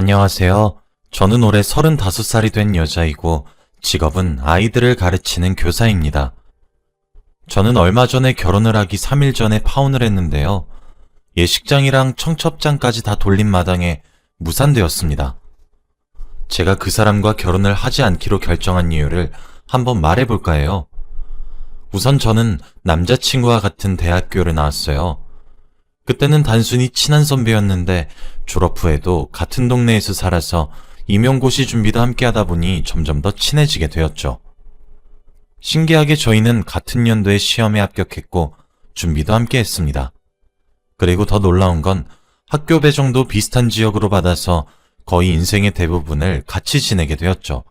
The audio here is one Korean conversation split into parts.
안녕하세요. 저는 올해 35살이 된 여자이고 직업은 아이들을 가르치는 교사입니다. 저는 얼마 전에 결혼을 하기 3일 전에 파혼을 했는데요. 예식장이랑 청첩장까지 다 돌린 마당에 무산되었습니다. 제가 그 사람과 결혼을 하지 않기로 결정한 이유를 한번 말해볼까 해요. 우선 저는 남자친구와 같은 대학교를 나왔어요. 그때는 단순히 친한 선배였는데 졸업 후에도 같은 동네에서 살아서 임용고시 준비도 함께 하다 보니 점점 더 친해지게 되었죠. 신기하게 저희는 같은 연도에 시험에 합격했고 준비도 함께 했습니다. 그리고 더 놀라운 건 학교 배정도 비슷한 지역으로 받아서 거의 인생의 대부분을 같이 지내게 되었죠.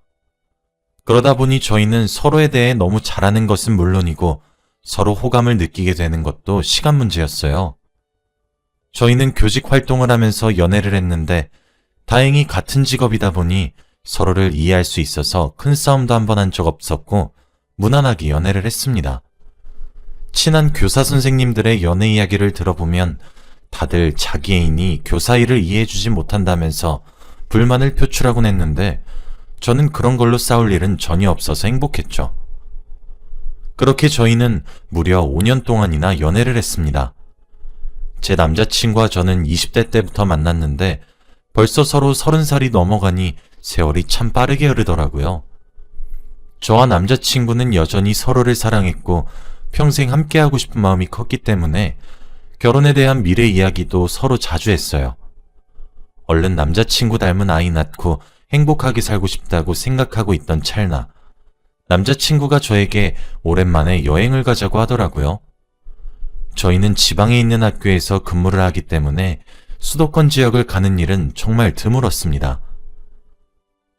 그러다 보니 저희는 서로에 대해 너무 잘 아는 것은 물론이고 서로 호감을 느끼게 되는 것도 시간 문제였어요. 저희는 교직 활동을 하면서 연애를 했는데 다행히 같은 직업이다 보니 서로를 이해할 수 있어서 큰 싸움도 한 번 한 적 없었고 무난하게 연애를 했습니다. 친한 교사 선생님들의 연애 이야기를 들어보면 다들 자기 애인이 교사 일을 이해해주지 못한다면서 불만을 표출하곤 했는데 저는 그런 걸로 싸울 일은 전혀 없어서 행복했죠. 그렇게 저희는 무려 5년 동안이나 연애를 했습니다. 제 남자친구와 저는 20대 때부터 만났는데 벌써 서로 30살이 넘어가니 세월이 참 빠르게 흐르더라고요. 저와 남자친구는 여전히 서로를 사랑했고 평생 함께하고 싶은 마음이 컸기 때문에 결혼에 대한 미래 이야기도 서로 자주 했어요. 얼른 남자친구 닮은 아이 낳고 행복하게 살고 싶다고 생각하고 있던 찰나 남자친구가 저에게 오랜만에 여행을 가자고 하더라고요. 저희는 지방에 있는 학교에서 근무를 하기 때문에 수도권 지역을 가는 일은 정말 드물었습니다.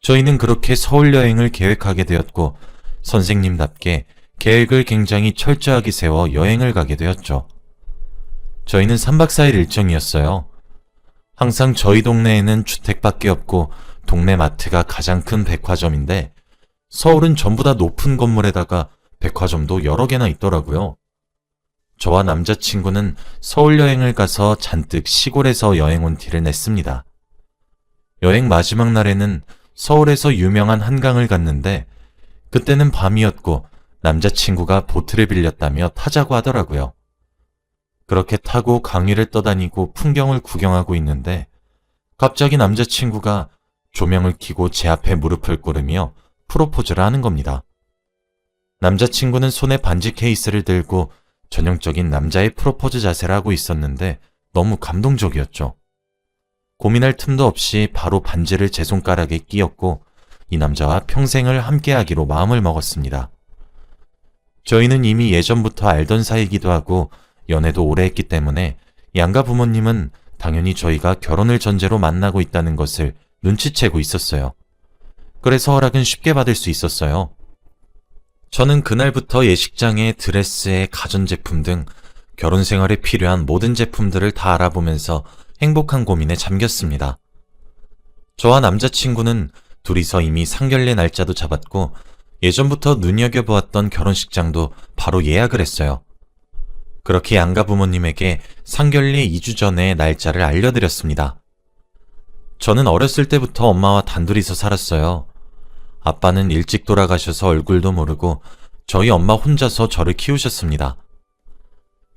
저희는 그렇게 서울 여행을 계획하게 되었고 선생님답게 계획을 굉장히 철저하게 세워 여행을 가게 되었죠. 저희는 3박 4일 일정이었어요. 항상 저희 동네에는 주택밖에 없고 동네 마트가 가장 큰 백화점인데 서울은 전부 다 높은 건물에다가 백화점도 여러 개나 있더라고요. 저와 남자친구는 서울 여행을 가서 잔뜩 시골에서 여행 온 티를 냈습니다. 여행 마지막 날에는 서울에서 유명한 한강을 갔는데 그때는 밤이었고 남자친구가 보트를 빌렸다며 타자고 하더라고요. 그렇게 타고 강 위를 떠다니고 풍경을 구경하고 있는데 갑자기 남자친구가 조명을 켜고 제 앞에 무릎을 꿇으며 프로포즈를 하는 겁니다. 남자친구는 손에 반지 케이스를 들고 전형적인 남자의 프로포즈 자세를 하고 있었는데 너무 감동적이었죠. 고민할 틈도 없이 바로 반지를 제 손가락에 끼웠고 이 남자와 평생을 함께하기로 마음을 먹었습니다. 저희는 이미 예전부터 알던 사이이기도 하고 연애도 오래 했기 때문에 양가 부모님은 당연히 저희가 결혼을 전제로 만나고 있다는 것을 눈치채고 있었어요. 그래서 허락은 쉽게 받을 수 있었어요. 저는 그날부터 예식장에 드레스에 가전제품 등 결혼 생활에 필요한 모든 제품들을 다 알아보면서 행복한 고민에 잠겼습니다. 저와 남자친구는 둘이서 이미 상견례 날짜도 잡았고 예전부터 눈여겨보았던 결혼식장도 바로 예약을 했어요. 그렇게 양가 부모님에게 상견례 2주 전에 날짜를 알려드렸습니다. 저는 어렸을 때부터 엄마와 단둘이서 살았어요. 아빠는 일찍 돌아가셔서 얼굴도 모르고 저희 엄마 혼자서 저를 키우셨습니다.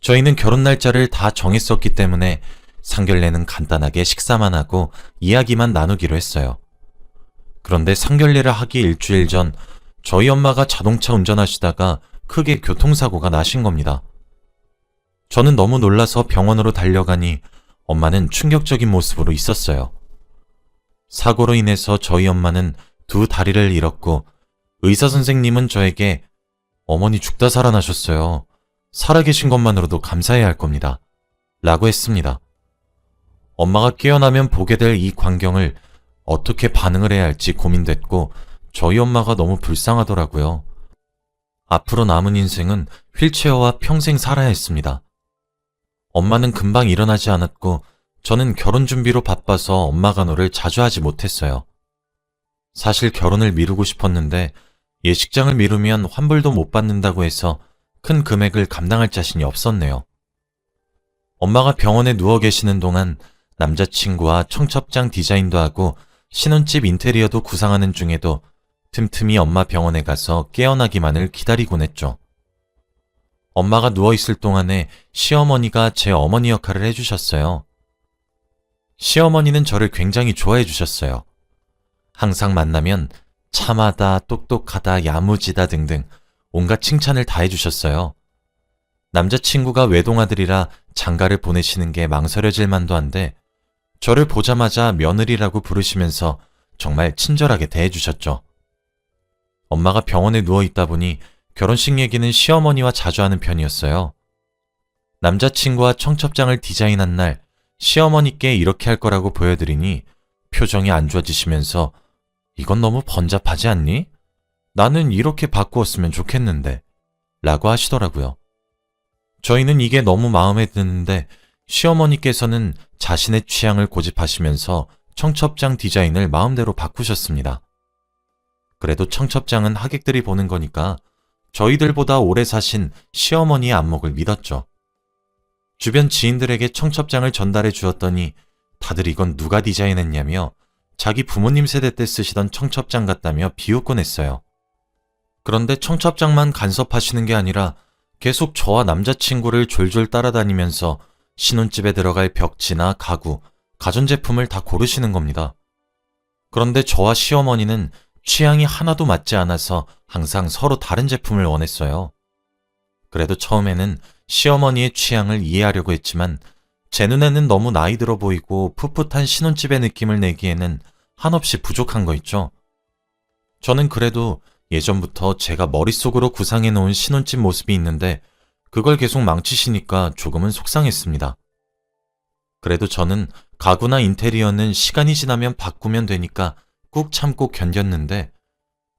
저희는 결혼 날짜를 다 정했었기 때문에 상견례는 간단하게 식사만 하고 이야기만 나누기로 했어요. 그런데 상견례를 하기 일주일 전 저희 엄마가 자동차 운전하시다가 크게 교통사고가 나신 겁니다. 저는 너무 놀라서 병원으로 달려가니 엄마는 충격적인 모습으로 있었어요. 사고로 인해서 저희 엄마는 2다리를 잃었고 의사 선생님은 저에게 어머니 죽다 살아나셨어요. 살아계신 것만으로도 감사해야 할 겁니다. 라고 했습니다. 엄마가 깨어나면 보게 될 이 광경을 어떻게 반응을 해야 할지 고민됐고 저희 엄마가 너무 불쌍하더라고요. 앞으로 남은 인생은 휠체어와 평생 살아야 했습니다. 엄마는 금방 일어나지 않았고 저는 결혼 준비로 바빠서 엄마 간호를 자주 하지 못했어요. 사실 결혼을 미루고 싶었는데 예식장을 미루면 환불도 못 받는다고 해서 큰 금액을 감당할 자신이 없었네요. 엄마가 병원에 누워 계시는 동안 남자친구와 청첩장 디자인도 하고 신혼집 인테리어도 구상하는 중에도 틈틈이 엄마 병원에 가서 깨어나기만을 기다리곤 했죠. 엄마가 누워있을 동안에 시어머니가 제 어머니 역할을 해주셨어요. 시어머니는 저를 굉장히 좋아해 주셨어요. 항상 만나면 참하다, 똑똑하다, 야무지다 등등 온갖 칭찬을 다 해주셨어요. 남자친구가 외동아들이라 장가를 보내시는 게 망설여질 만도 한데 저를 보자마자 며느리라고 부르시면서 정말 친절하게 대해주셨죠. 엄마가 병원에 누워있다 보니 결혼식 얘기는 시어머니와 자주 하는 편이었어요. 남자친구와 청첩장을 디자인한 날 시어머니께 이렇게 할 거라고 보여드리니 표정이 안 좋아지시면서 이건 너무 번잡하지 않니? 나는 이렇게 바꾸었으면 좋겠는데 라고 하시더라고요. 저희는 이게 너무 마음에 드는데 시어머니께서는 자신의 취향을 고집하시면서 청첩장 디자인을 마음대로 바꾸셨습니다. 그래도 청첩장은 하객들이 보는 거니까 저희들보다 오래 사신 시어머니의 안목을 믿었죠. 주변 지인들에게 청첩장을 전달해 주었더니 다들 이건 누가 디자인했냐며 자기 부모님 세대 때 쓰시던 청첩장 같다며 비웃곤 했어요. 그런데 청첩장만 간섭하시는 게 아니라 계속 저와 남자친구를 졸졸 따라다니면서 신혼집에 들어갈 벽지나 가구, 가전제품을 다 고르시는 겁니다. 그런데 저와 시어머니는 취향이 하나도 맞지 않아서 항상 서로 다른 제품을 원했어요. 그래도 처음에는 시어머니의 취향을 이해하려고 했지만 제 눈에는 너무 나이 들어 보이고 풋풋한 신혼집의 느낌을 내기에는 한없이 부족한 거 있죠. 저는 그래도 예전부터 제가 머릿속으로 구상해 놓은 신혼집 모습이 있는데 그걸 계속 망치시니까 조금은 속상했습니다. 그래도 저는 가구나 인테리어는 시간이 지나면 바꾸면 되니까 꾹 참고 견뎠는데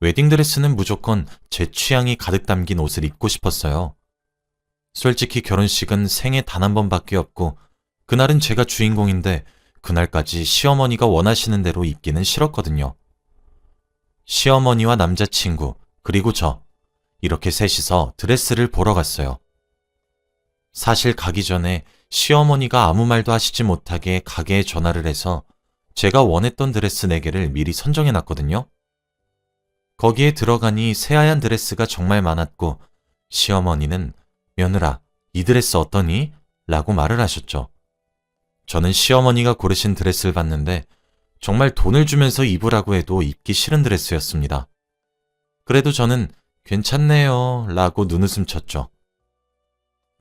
웨딩드레스는 무조건 제 취향이 가득 담긴 옷을 입고 싶었어요. 솔직히 결혼식은 생애 단 한 번밖에 없고 그날은 제가 주인공인데 그날까지 시어머니가 원하시는 대로 입기는 싫었거든요. 시어머니와 남자친구 그리고 저 이렇게 셋이서 드레스를 보러 갔어요. 사실 가기 전에 시어머니가 아무 말도 하시지 못하게 가게에 전화를 해서 제가 원했던 드레스 4개를 미리 선정해 놨거든요. 거기에 들어가니 새하얀 드레스가 정말 많았고 시어머니는 며느라, 이 드레스 어떠니? 라고 말을 하셨죠. 저는 시어머니가 고르신 드레스를 봤는데 정말 돈을 주면서 입으라고 해도 입기 싫은 드레스였습니다. 그래도 저는 괜찮네요 라고 눈웃음 쳤죠.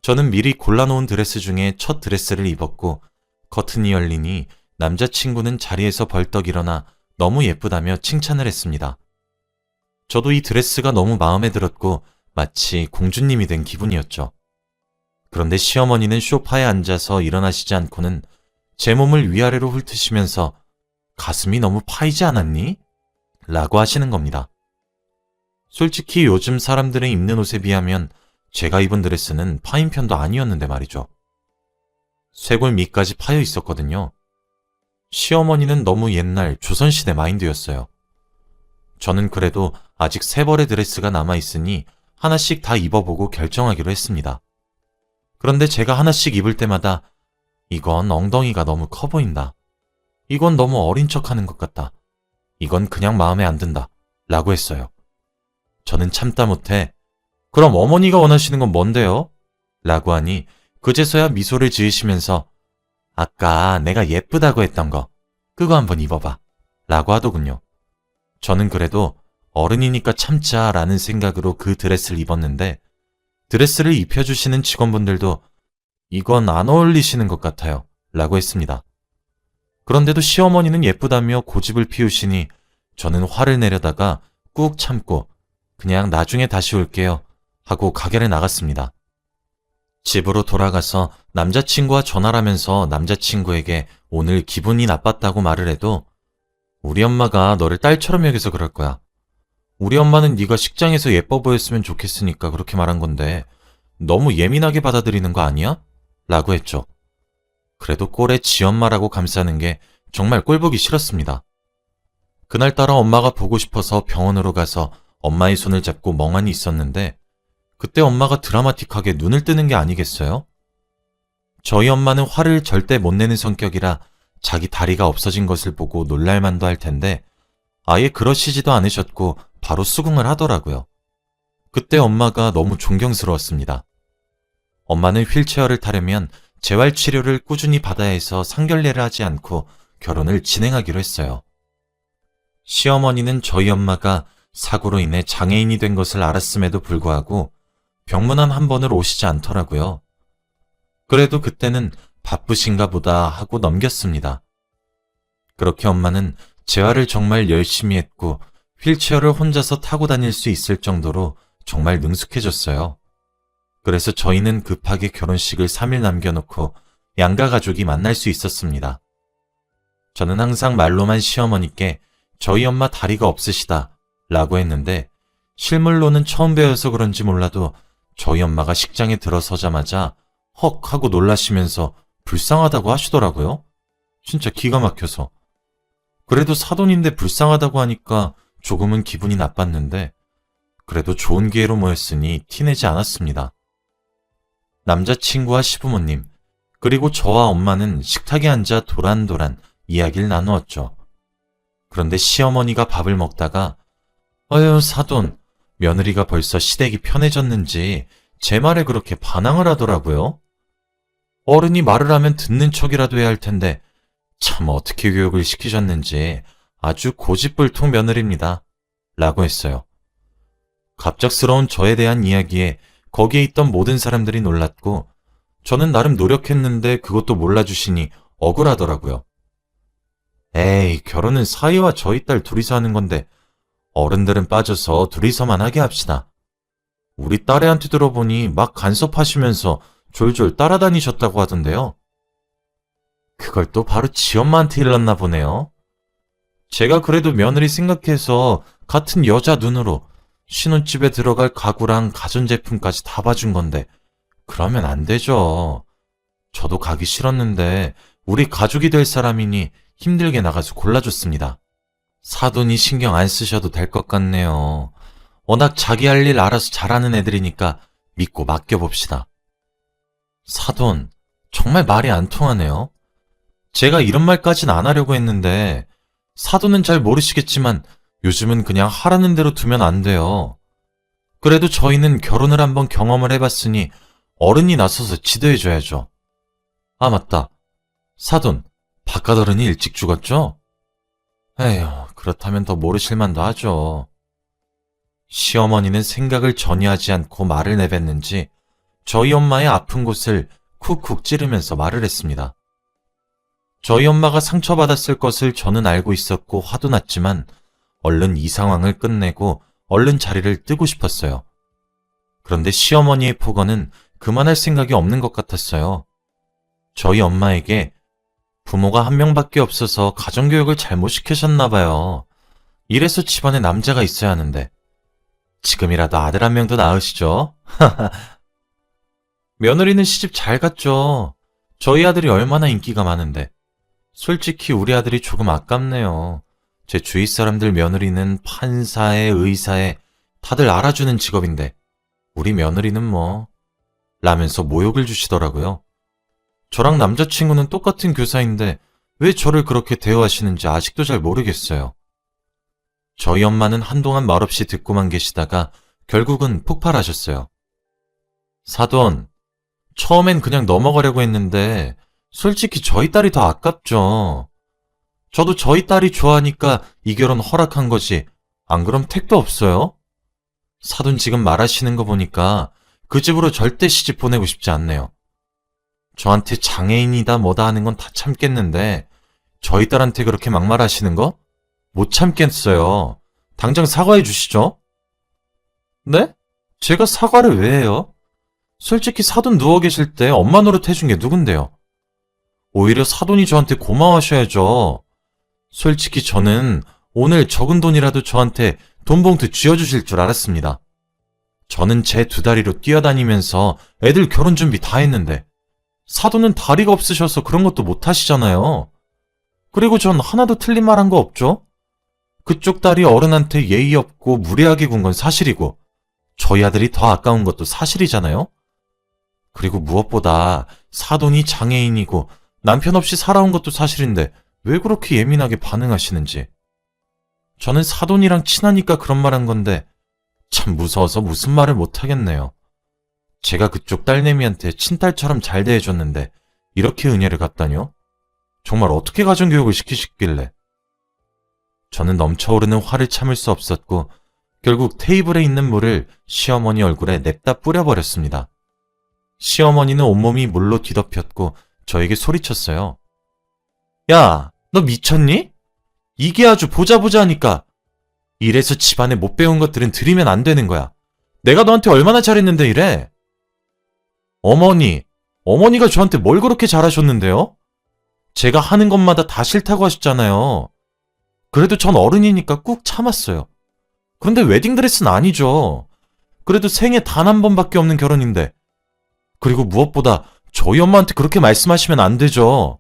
저는 미리 골라놓은 드레스 중에 첫 드레스를 입었고 커튼이 열리니 남자친구는 자리에서 벌떡 일어나 너무 예쁘다며 칭찬을 했습니다. 저도 이 드레스가 너무 마음에 들었고 마치 공주님이 된 기분이었죠. 그런데 시어머니는 소파에 앉아서 일어나시지 않고는 제 몸을 위아래로 훑으시면서 가슴이 너무 파이지 않았니? 라고 하시는 겁니다. 솔직히 요즘 사람들의 입는 옷에 비하면 제가 입은 드레스는 파인 편도 아니었는데 말이죠. 쇄골 밑까지 파여 있었거든요. 시어머니는 너무 옛날 조선시대 마인드였어요. 저는 그래도 아직 3벌의 드레스가 남아있으니 하나씩 다 입어보고 결정하기로 했습니다. 그런데 제가 하나씩 입을 때마다 이건 엉덩이가 너무 커 보인다. 이건 너무 어린 척하는 것 같다. 이건 그냥 마음에 안 든다. 라고 했어요. 저는 참다 못해 그럼 어머니가 원하시는 건 뭔데요? 라고 하니 그제서야 미소를 지으시면서 아까 내가 예쁘다고 했던 거 그거 한번 입어봐. 라고 하더군요. 저는 그래도 어른이니까 참자 라는 생각으로 그 드레스를 입었는데 드레스를 입혀주시는 직원분들도 이건 안 어울리시는 것 같아요. 라고 했습니다. 그런데도 시어머니는 예쁘다며 고집을 피우시니 저는 화를 내려다가 꾹 참고 그냥 나중에 다시 올게요 하고 가게를 나갔습니다. 집으로 돌아가서 남자친구와 전화를 하면서 남자친구에게 오늘 기분이 나빴다고 말을 해도 우리 엄마가 너를 딸처럼 여겨서 그럴 거야. 우리 엄마는 네가 식장에서 예뻐 보였으면 좋겠으니까 그렇게 말한 건데 너무 예민하게 받아들이는 거 아니야? 라고 했죠. 그래도 꼴에 지 엄마라고 감싸는 게 정말 꼴보기 싫었습니다. 그날따라 엄마가 보고 싶어서 병원으로 가서 엄마의 손을 잡고 멍하니 있었는데 그때 엄마가 드라마틱하게 눈을 뜨는 게 아니겠어요? 저희 엄마는 화를 절대 못 내는 성격이라 자기 다리가 없어진 것을 보고 놀랄만도 할 텐데 아예 그러시지도 않으셨고 바로 수긍을 하더라고요. 그때 엄마가 너무 존경스러웠습니다. 엄마는 휠체어를 타려면 재활치료를 꾸준히 받아야 해서 상견례를 하지 않고 결혼을 진행하기로 했어요. 시어머니는 저희 엄마가 사고로 인해 장애인이 된 것을 알았음에도 불구하고 병문안 한 번을 오시지 않더라고요. 그래도 그때는 바쁘신가 보다 하고 넘겼습니다. 그렇게 엄마는 재활을 정말 열심히 했고 휠체어를 혼자서 타고 다닐 수 있을 정도로 정말 능숙해졌어요. 그래서 저희는 급하게 결혼식을 3일 남겨놓고 양가 가족이 만날 수 있었습니다. 저는 항상 말로만 시어머니께 저희 엄마 다리가 없으시다 라고 했는데 실물로는 처음 뵈어서 그런지 몰라도 저희 엄마가 식장에 들어서자마자 헉 하고 놀라시면서 불쌍하다고 하시더라고요. 진짜 기가 막혀서. 그래도 사돈인데 불쌍하다고 하니까 조금은 기분이 나빴는데 그래도 좋은 기회로 모였으니 티내지 않았습니다. 남자친구와 시부모님, 그리고 저와 엄마는 식탁에 앉아 도란도란 이야기를 나누었죠. 그런데 시어머니가 밥을 먹다가 어휴 사돈, 며느리가 벌써 시댁이 편해졌는지 제 말에 그렇게 반항을 하더라고요. 어른이 말을 하면 듣는 척이라도 해야 할 텐데 참 어떻게 교육을 시키셨는지 아주 고집불통 며느리입니다. 라고 했어요. 갑작스러운 저에 대한 이야기에 거기에 있던 모든 사람들이 놀랐고 저는 나름 노력했는데 그것도 몰라주시니 억울하더라고요. 에이, 결혼은 사위와 저희 딸 둘이서 하는 건데 어른들은 빠져서 둘이서만 하게 합시다. 우리 딸애한테 들어보니 막 간섭하시면서 졸졸 따라다니셨다고 하던데요. 그걸 또 바로 지 엄마한테 일렀나 보네요. 제가 그래도 며느리 생각해서 같은 여자 눈으로 신혼집에 들어갈 가구랑 가전제품까지 다 봐준 건데 그러면 안 되죠. 저도 가기 싫었는데 우리 가족이 될 사람이니 힘들게 나가서 골라줬습니다. 사돈이 신경 안 쓰셔도 될 것 같네요. 워낙 자기 할 일 알아서 잘하는 애들이니까 믿고 맡겨봅시다. 사돈, 정말 말이 안 통하네요. 제가 이런 말까진 안 하려고 했는데 사돈은 잘 모르시겠지만 요즘은 그냥 하라는 대로 두면 안 돼요. 그래도 저희는 결혼을 한번 경험을 해봤으니 어른이 나서서 지도해줘야죠. 아 맞다. 사돈, 바깥어른이 일찍 죽었죠? 에휴, 그렇다면 더 모르실 만도 하죠. 시어머니는 생각을 전혀 하지 않고 말을 내뱉는지 저희 엄마의 아픈 곳을 쿡쿡 찌르면서 말을 했습니다. 저희 엄마가 상처받았을 것을 저는 알고 있었고 화도 났지만 얼른 이 상황을 끝내고 얼른 자리를 뜨고 싶었어요. 그런데 시어머니의 폭언은 그만할 생각이 없는 것 같았어요. 저희 엄마에게 부모가 한 명밖에 없어서 가정교육을 잘못 시키셨나 봐요. 이래서 집안에 남자가 있어야 하는데 지금이라도 아들 한 명도 낳으시죠? 며느리는 시집 잘 갔죠. 저희 아들이 얼마나 인기가 많은데. 솔직히 우리 아들이 조금 아깝네요. 제 주위 사람들 며느리는 판사에 의사에 다들 알아주는 직업인데 우리 며느리는 뭐 라면서 모욕을 주시더라고요. 저랑 남자친구는 똑같은 교사인데 왜 저를 그렇게 대우하시는지 아직도 잘 모르겠어요. 저희 엄마는 한동안 말없이 듣고만 계시다가 결국은 폭발하셨어요. 사돈, 처음엔 그냥 넘어가려고 했는데 솔직히 저희 딸이 더 아깝죠. 저도 저희 딸이 좋아하니까 이 결혼 허락한 거지. 안 그럼 택도 없어요. 사돈 지금 말하시는 거 보니까 그 집으로 절대 시집 보내고 싶지 않네요. 저한테 장애인이다 뭐다 하는 건 다 참겠는데 저희 딸한테 그렇게 막말하시는 거? 못 참겠어요. 당장 사과해 주시죠. 네? 제가 사과를 왜 해요? 솔직히 사돈 누워 계실 때 엄마 노릇 해준 게 누군데요? 오히려 사돈이 저한테 고마워하셔야죠. 솔직히 저는 오늘 적은 돈이라도 저한테 돈 봉투 쥐어주실 줄 알았습니다. 저는 제 두 다리로 뛰어다니면서 애들 결혼 준비 다 했는데 사돈은 다리가 없으셔서 그런 것도 못 하시잖아요. 그리고 전 하나도 틀린 말 한 거 없죠? 그쪽 딸이 어른한테 예의 없고 무례하게 군 건 사실이고 저희 아들이 더 아까운 것도 사실이잖아요. 그리고 무엇보다 사돈이 장애인이고 남편 없이 살아온 것도 사실인데 왜 그렇게 예민하게 반응하시는지. 저는 사돈이랑 친하니까 그런 말 한 건데 참 무서워서 무슨 말을 못 하겠네요. 제가 그쪽 딸내미한테 친딸처럼 잘 대해줬는데 이렇게 은혜를 갚다뇨? 정말 어떻게 가정교육을 시키셨길래. 저는 넘쳐오르는 화를 참을 수 없었고 결국 테이블에 있는 물을 시어머니 얼굴에 냅다 뿌려버렸습니다. 시어머니는 온몸이 물로 뒤덮였고 저에게 소리쳤어요. 야, 너 미쳤니? 이게 아주 보자 하니까. 이래서 집안에 못 배운 것들은 들이면 안 되는 거야. 내가 너한테 얼마나 잘했는데 이래? 어머니가 저한테 뭘 그렇게 잘하셨는데요? 제가 하는 것마다 다 싫다고 하셨잖아요. 그래도 전 어른이니까 꾹 참았어요. 그런데 웨딩드레스는 아니죠. 그래도 생애 단 한 번밖에 없는 결혼인데. 그리고 무엇보다 저희 엄마한테 그렇게 말씀하시면 안 되죠.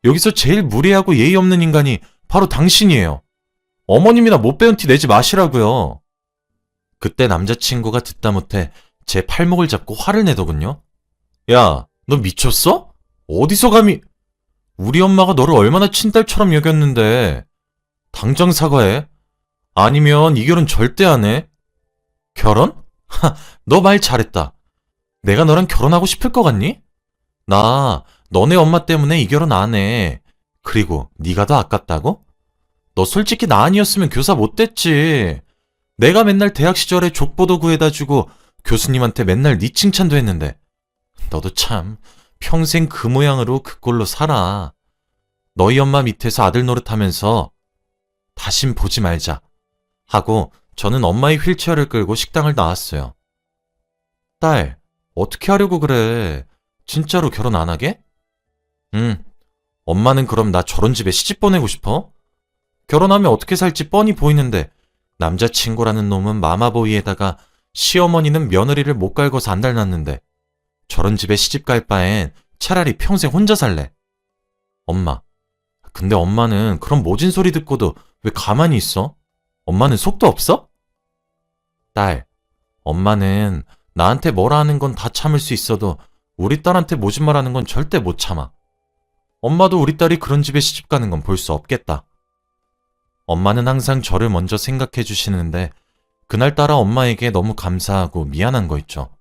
여기서 제일 무례하고 예의 없는 인간이 바로 당신이에요. 어머님이나 못 배운 티 내지 마시라고요. 그때 남자친구가 듣다 못해 제 팔목을 잡고 화를 내더군요. 야, 너 미쳤어? 어디서 감히... 우리 엄마가 너를 얼마나 친딸처럼 여겼는데. 당장 사과해. 아니면 이 결혼 절대 안 해. 결혼? 하, 너 말 잘했다. 내가 너랑 결혼하고 싶을 것 같니? 나 너네 엄마 때문에 이 결혼 안 해. 그리고 네가 더 아깝다고? 너 솔직히 나 아니었으면 교사 못 됐지. 내가 맨날 대학 시절에 족보도 구해다 주고 교수님한테 맨날 네 칭찬도 했는데 너도 참 평생 그 모양으로 그 꼴로 살아. 너희 엄마 밑에서 아들 노릇하면서 다신 보지 말자 하고 저는 엄마의 휠체어를 끌고 식당을 나왔어요. 딸, 어떻게 하려고 그래? 진짜로 결혼 안 하게? 응. 엄마는 그럼 나 저런 집에 시집 보내고 싶어? 결혼하면 어떻게 살지 뻔히 보이는데 남자친구라는 놈은 마마보이에다가 시어머니는 며느리를 못 갈궈서 안 닮았는데 저런 집에 시집 갈 바엔 차라리 평생 혼자 살래. 엄마. 근데 엄마는 그런 모진 소리 듣고도 왜 가만히 있어? 엄마는 속도 없어? 딸. 엄마는 나한테 뭐라 하는 건 다 참을 수 있어도 우리 딸한테 모진 말 하는 건 절대 못 참아. 엄마도 우리 딸이 그런 집에 시집 가는 건 볼 수 없겠다. 엄마는 항상 저를 먼저 생각해 주시는데 그날따라 엄마에게 너무 감사하고 미안한 거 있죠.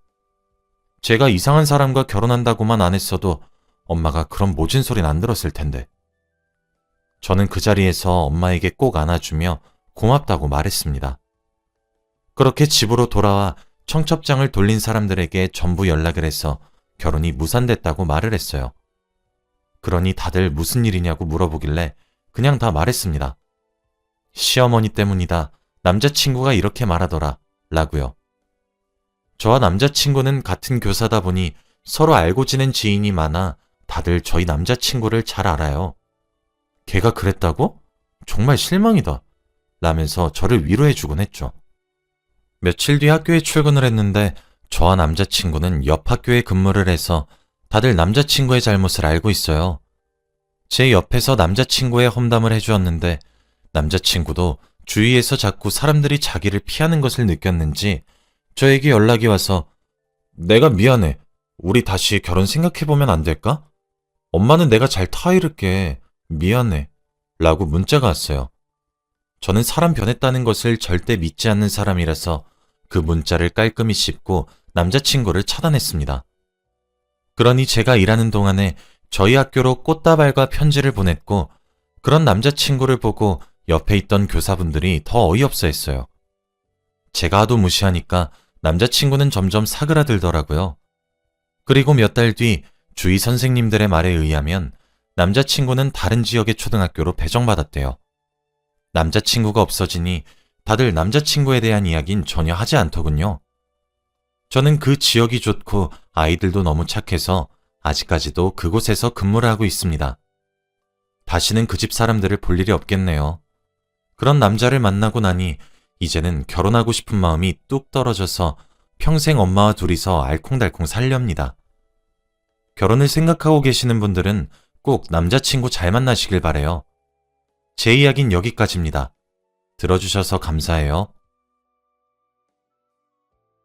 제가 이상한 사람과 결혼한다고만 안 했어도 엄마가 그런 모진 소린 안 들었을 텐데. 저는 그 자리에서 엄마에게 꼭 안아주며 고맙다고 말했습니다. 그렇게 집으로 돌아와 청첩장을 돌린 사람들에게 전부 연락을 해서 결혼이 무산됐다고 말을 했어요. 그러니 다들 무슨 일이냐고 물어보길래 그냥 다 말했습니다. 시어머니 때문이다. 남자친구가 이렇게 말하더라. 라고요. 저와 남자친구는 같은 교사다 보니 서로 알고 지낸 지인이 많아 다들 저희 남자친구를 잘 알아요. 걔가 그랬다고? 정말 실망이다. 라면서 저를 위로해주곤 했죠. 며칠 뒤 학교에 출근을 했는데 저와 남자친구는 옆 학교에 근무를 해서 다들 남자친구의 잘못을 알고 있어요. 제 옆에서 남자친구의 험담을 해주었는데 남자친구도 주위에서 자꾸 사람들이 자기를 피하는 것을 느꼈는지 저에게 연락이 와서 내가 미안해. 우리 다시 결혼 생각해보면 안 될까? 엄마는 내가 잘 타이를게. 미안해. 라고 문자가 왔어요. 저는 사람 변했다는 것을 절대 믿지 않는 사람이라서 그 문자를 깔끔히 씹고 남자친구를 차단했습니다. 그러니 제가 일하는 동안에 저희 학교로 꽃다발과 편지를 보냈고 그런 남자친구를 보고 옆에 있던 교사분들이 더 어이없어 했어요. 제가 하도 무시하니까 남자친구는 점점 사그라들더라고요. 그리고 몇 달 뒤 주위 선생님들의 말에 의하면 남자친구는 다른 지역의 초등학교로 배정받았대요. 남자친구가 없어지니 다들 남자친구에 대한 이야기는 전혀 하지 않더군요. 저는 그 지역이 좋고 아이들도 너무 착해서 아직까지도 그곳에서 근무를 하고 있습니다. 다시는 그 집 사람들을 볼 일이 없겠네요. 그런 남자를 만나고 나니 이제는 결혼하고 싶은 마음이 뚝 떨어져서 평생 엄마와 둘이서 알콩달콩 살렵니다. 결혼을 생각하고 계시는 분들은 꼭 남자친구 잘 만나시길 바래요. 제 이야기는 여기까지입니다. 들어주셔서 감사해요.